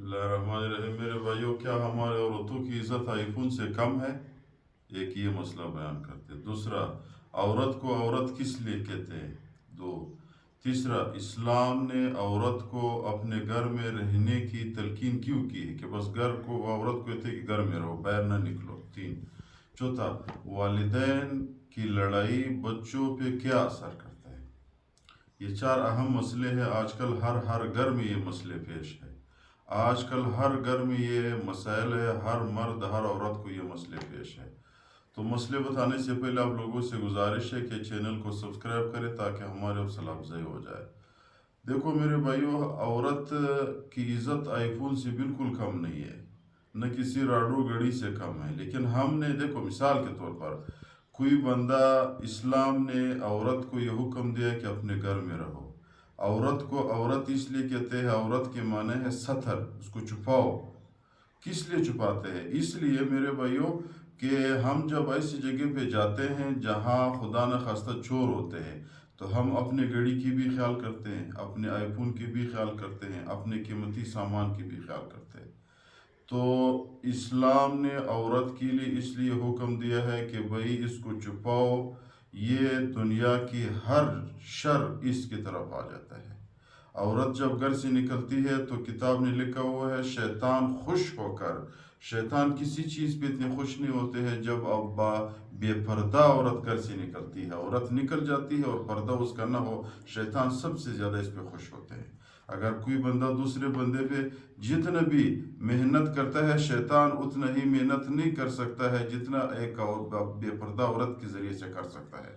बिस्मिल्लाहिर्रहमानिर्रहीम। मेरे भाइयों, क्या हमारे औरतों की इज़्ज़त आईफोन से कम है? एक ये मसला बयान करते हैं। दूसरा, औरत को औरत किस लिए कहते हैं? दो। तीसरा, इस्लाम ने औरत को अपने घर में रहने की तलकीन क्यों की है कि बस घर को औरत को कहते हैं कि घर में रहो, बाहर ना निकलो। तीन। चौथा, वालिदैन की लड़ाई बच्चों पे क्या असर करता है? ये चार अहम मसले हैं। आजकल हर घर में ये मसले पेश है। आजकल हर घर में ये मसाइल है। हर मर्द हर औरत को ये मसले पेश है। तो मसले बताने से पहले आप लोगों से गुजारिश है कि चैनल को सब्सक्राइब करें ताकि हमारे हौसला अफजाई हो जाए। देखो मेरे भाइयों, औरत की इज़्ज़त आईफोन से बिल्कुल कम नहीं है, न किसी राडू गड़ी से कम है। लेकिन हमने देखो, मिसाल के तौर पर कोई बंदा, इस्लाम ने औरत को यह हुक्म दिया कि अपने घर में रहो। औरत को औरत इसलिए कहते हैं, औरत के माने है सतर, उसको छुपाओ। किस लिए छुपाते हैं? इसलिए मेरे भाइयों कि हम जब ऐसी जगह पे जाते हैं जहाँ खुदा न खास्ता चोर होते हैं, तो हम अपने घड़ी की भी ख्याल करते हैं, अपने आईफोन की भी ख्याल करते हैं, अपने कीमती सामान की भी ख्याल करते हैं। तो इस्लाम ने औरत के लिए इसलिए हुक्म दिया है कि भाई इसको छुपाओ। ये दुनिया की हर शर इसकी तरफ आ जाता है। औरत जब घर से निकलती है तो किताब में लिखा हुआ है, शैतान खुश होकर, शैतान किसी चीज़ पे इतने खुश नहीं होते हैं जब अब्बा बेपर्दा औरत घर से निकलती है। औरत निकल जाती है और पर्दा उसका ना हो, शैतान सबसे ज़्यादा इस पे खुश होते हैं। अगर कोई बंदा दूसरे बंदे पे जितना भी मेहनत करता है, शैतान उतना ही मेहनत नहीं कर सकता है जितना एक बेपर्दा औरत के ज़रिए से कर सकता है।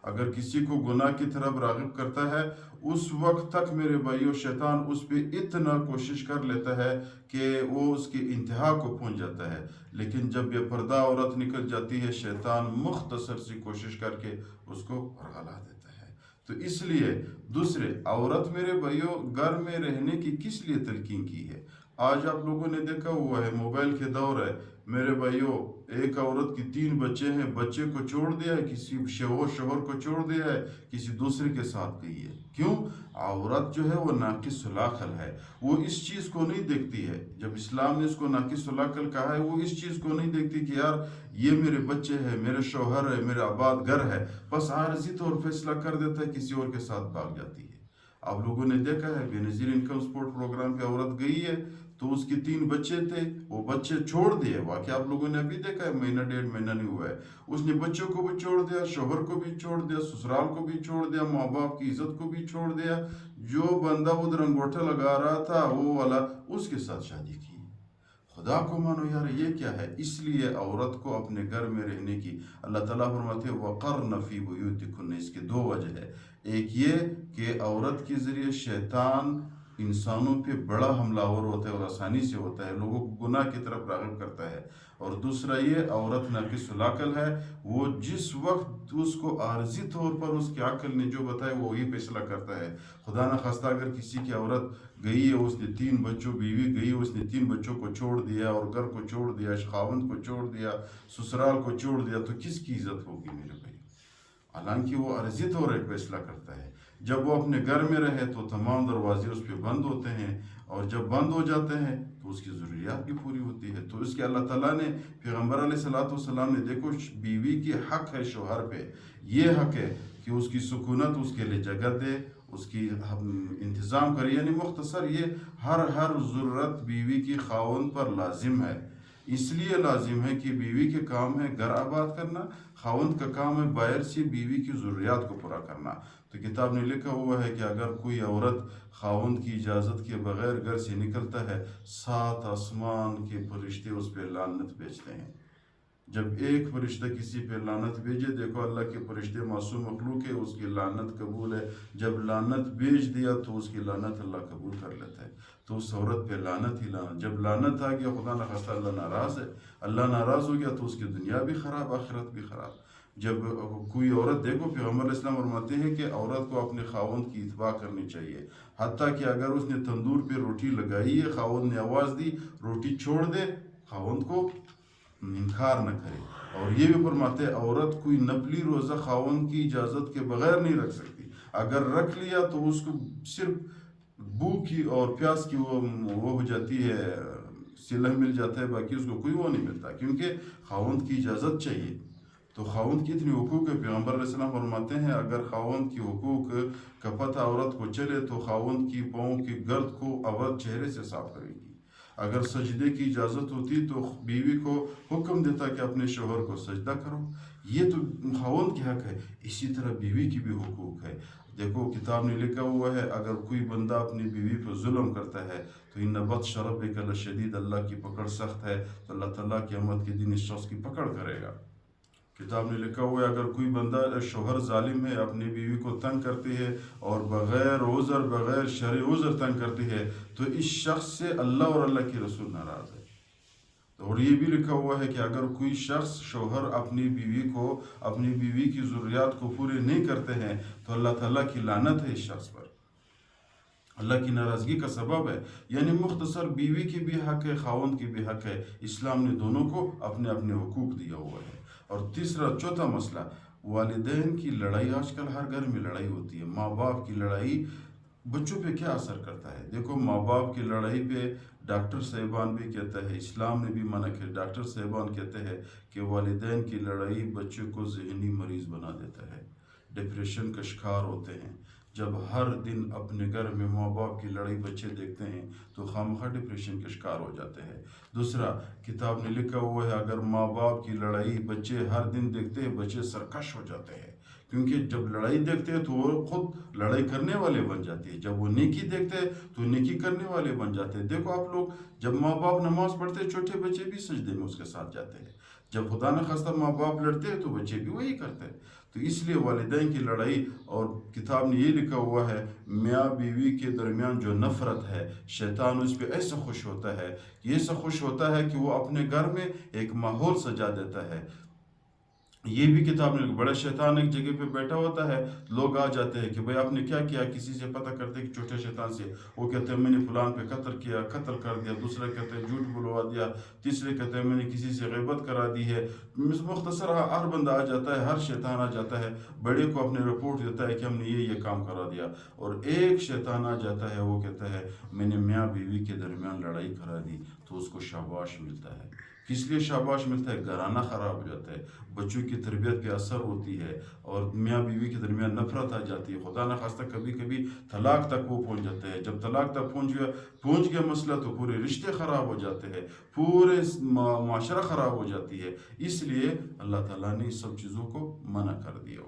अगर किसी को गुनाह की तरफ राग़िब करता है, उस वक्त तक मेरे भाइयों शैतान उस पर इतना कोशिश कर लेता है कि वो उसकी इंतहा को पहुंच जाता है। लेकिन जब बेपर्दा औरत निकल जाती है, शैतान मुख्तसर सी कोशिश करके उसको भरगला देता है। तो इसलिए दूसरे, औरत मेरे भाइयों घर में रहने की किस लिए तलकीन की है? आज आप लोगों ने देखा हुआ है, मोबाइल के दौर है मेरे भाइयों। एक औरत की 3 बच्चे हैं, बच्चे को छोड़ दिया है, किसी शोहर को छोड़ दिया है, किसी दूसरे के साथ गई है। क्यों? औरत जो है वो नाकिस सुलाकल है, वो इस चीज़ को नहीं देखती है। जब इस्लाम ने इसको नाकिस सुलाकल कहा है, वो इस चीज़ को नहीं देखती कि यार ये मेरे बच्चे हैं, मेरे शोहर है, मेरा आबाद घर है। बस आरजी तौर फैसला कर देता है, किसी और के साथ भाग जाती है। आप लोगों ने देखा है, बेनज़ीर इनकम सपोर्ट प्रोग्राम पे औरत गई है तो उसके 3 बच्चे थे, वो बच्चे छोड़ दिए। वाकई आप लोगों ने अभी देखा है, महीना 1.5 महीना नहीं हुआ है, उसने बच्चों को भी छोड़ दिया, शोहर को भी छोड़ दिया, ससुराल को भी छोड़ दिया, माँ बाप की इज्जत को भी छोड़ दिया। जो बंदा उधर अंगूठा लगा रहा था वो वाला, उसके साथ शादी की। खुदा को मानो यार, ये क्या है? इसलिए औरत को अपने घर में रहने की अल्लाह ताला फरमाते वक़र्न फ़ी बुयूतिकुन्न, इसके 2 वजह है। एक ये कि औरत के ज़रिए शैतान इंसानों पे बड़ा हमलावर होता है और आसानी से होता है, लोगों को गुनाह की तरफ राग़िब करता है। और दूसरा ये, औरत नाकिस सुलाकल है, वो जिस वक्त उसको आर्जी तौर पर उसकी अक्ल ने जो बताया वो वही फैसला करता है। खुदा न खास्ता अगर किसी की औरत गई है, उसने 3 बच्चों, बीवी गई, उसने 3 बच्चों को छोड़ दिया और घर को छोड़ दिया, खावंद को छोड़ दिया, ससुराल को छोड़ दिया, तो किसकी इज्जत होगी मेरे भाई? हालांकि वो अर्जी तौर एक फैसला करता है। जब वो अपने घर में रहे तो तमाम दरवाजे उस पर बंद होते हैं, और जब बंद हो जाते हैं तो उसकी ज़रूरियात भी पूरी होती है। तो इसके अल्लाह ताला ने, पैगम्बर अलैहिस्सलाम ने, देखो बीवी की हक है शोहर पे, ये हक है कि उसकी सुकूनत, उसके लिए जगह दे, उसकी इंतज़ाम करे। यानी मुख्तसर ये हर ज़रूरत बीवी की खावंद पर लाजिम है। इसलिए लाजिम है कि बीवी के काम है घर आबाद करना, खावंद का काम है बाहर से बीवी की ज़रूरियात को पूरा करना। तो किताब ने लिखा हुआ है कि अगर कोई औरत खावंद की इजाज़त के बगैर घर से निकलता है, 7 आसमान के फरिश्ते उस पर लानत भेजते हैं। जब एक फरिश्ता किसी पे लानत भेजे, देखो अल्लाह के फरिश्ते मासूम मखलूक है, उसकी लानत कबूल है। जब लानत भेज दिया तो उसकी लानत अल्लाह कबूल कर लेता है। तो उस औरत पे लानत ही लानत। जब लानत आ गया, खुदा न खास्ता अल्लाह नाराज़ है, अल्लाह नाराज़ हो गया तो उसकी दुनिया भी ख़राब, आखिरत भी ख़राब। जब कोई औरत, देखो पैगम्बर इस्लाम फरमाते हैं कि औरत को अपने खावंद की इत्बा करनी चाहिए। हत्ता कि अगर उसने तंदूर पे रोटी लगाई है, खावंद ने आवाज़ दी, रोटी छोड़ दे, खावंद को इनकार न करे। और ये भी फरमाते हैं औरत कोई नफली रोज़ा खावंद की इजाज़त के बगैर नहीं रख सकती। अगर रख लिया तो उसको सिर्फ भूख की और प्यास की वो हो जाती है, सिला मिल जाता है, बाकी उसको कोई वो नहीं मिलता, क्योंकि खावंद की इजाज़त चाहिए। तो खावंद की इतनी हुकूक है, पैगम्बर अलैहिस्सलाम फरमाते हैं अगर खावंद की हुकूक का पता औरत को चले तो खावंद की पाँव की गर्द को औरत चेहरे से साफ करेगी। अगर सजदे की इजाज़त होती तो बीवी को हुक्म देता कि अपने शोहर को सजदा करो। ये तो खावंद की हक है, इसी तरह बीवी की भी हुकूक है। देखो किताब में लिखा हुआ है अगर कोई बंदा अपनी बीवी पर जुल्म करता है तो इन बत्श रब्बिक लशदीद, अल्लाह की पकड़ सख्त है, तो अल्लाह ताला क़यामत के दिन इस शख्स की पकड़ करेगा। किताब में लिखा हुआ है अगर कोई बंदा शोहर जालिम है, अपनी बीवी को तंग करती है और बग़ैर उज़र बग़ैर शरई उज़र तंग करती है तो इस शख्स से अल्लाह और अल्लाह के रसूल नाराज़ है। और ये भी लिखा हुआ है कि अगर कोई शख्स शोहर अपनी बीवी की ज़रूरियात को पूरे नहीं करते हैं तो अल्लाह ताला की लानत है इस शख्स पर, अल्लाह की नाराज़गी का सबब है। यानी मुख्तसर बीवी की भी हक है, खावंद की भी हक है। इस्लाम ने दोनों को अपने अपने हुकूक दिया हुआ है। और तीसरा चौथा मसला, वालिदैन की लड़ाई। आजकल हर घर में लड़ाई होती है। माँ बाप की लड़ाई बच्चों पे क्या असर करता है? देखो माँ बाप की लड़ाई पे डॉक्टर साहिबान भी कहता है, इस्लाम ने भी मना किया, डॉक्टर साहिबान कहते हैं कि वालिदैन की लड़ाई बच्चों को जहनी मरीज़ बना देता है, डिप्रेशन का शिकार होते हैं। जब हर दिन अपने घर में माँ बाप की लड़ाई बच्चे देखते हैं तो खामखा डिप्रेशन के शिकार हो जाते हैं। दूसरा, किताब ने लिखा हुआ है अगर माँ बाप की लड़ाई बच्चे हर दिन देखते हैं बच्चे सरकश हो जाते हैं, क्योंकि जब लड़ाई देखते हैं तो वो खुद लड़ाई करने वाले बन जाते हैं, जब वो नेकी देखते हैं तो नेकी करने वाले बन जाते हैं। देखो आप लोग, जब माँ बाप नमाज पढ़ते हैं छोटे बच्चे भी सजदे में उसके साथ जाते हैं, जब खुदा न खास्ता माँ बाप लड़ते हैं तो बच्चे भी वही करते हैं। तो इसलिए वालिदैन की लड़ाई, और किताब में ये लिखा हुआ है मियाँ बीवी के दरमियान जो नफ़रत है शैतान उस पर ऐसा खुश होता है, ऐसा खुश होता है कि वो अपने घर में एक माहौल सजा देता है। ये भी किताब में बड़ा शैतान एक जगह पे बैठा होता है, लोग आ जाते हैं कि भाई आपने क्या किया, किसी से पता करते हैं कि छोटे शैतान से, वो कहते हैं मैंने फलान पे कत्ल किया, कत्ल कर दिया, दूसरा कहते हैं झूठ बुलवा दिया, तीसरे कहते हैं मैंने किसी से ग़ीबत करा दी है। मुख्तसर हर बंदा आ जाता है, हर शैतान आ जाता है, बड़े को अपने रिपोर्ट देता है कि हमने ये काम करा दिया, और एक शैतान आ जाता है वो कहता है मैंने मियाँ बीवी के दरमियान लड़ाई करा दी, तो उसको शाबाश मिलता है। किस लिए शाबाश मिलता है? घराना ख़राब हो जाता है, बच्चों की तरबियत पे असर होती है, और मियाँ बीवी के दरमियान नफरत आ जाती है, खुदा न खास्ता कभी कभी तलाक तक वो पहुँच जाते हैं। जब तलाक तक पहुँच गया मसला तो पूरे रिश्ते ख़राब हो जाते हैं, पूरे माशरा ख़राब हो जाती है। इसलिए अल्लाह ताला ने इस सब चीज़ों को मना कर दिया।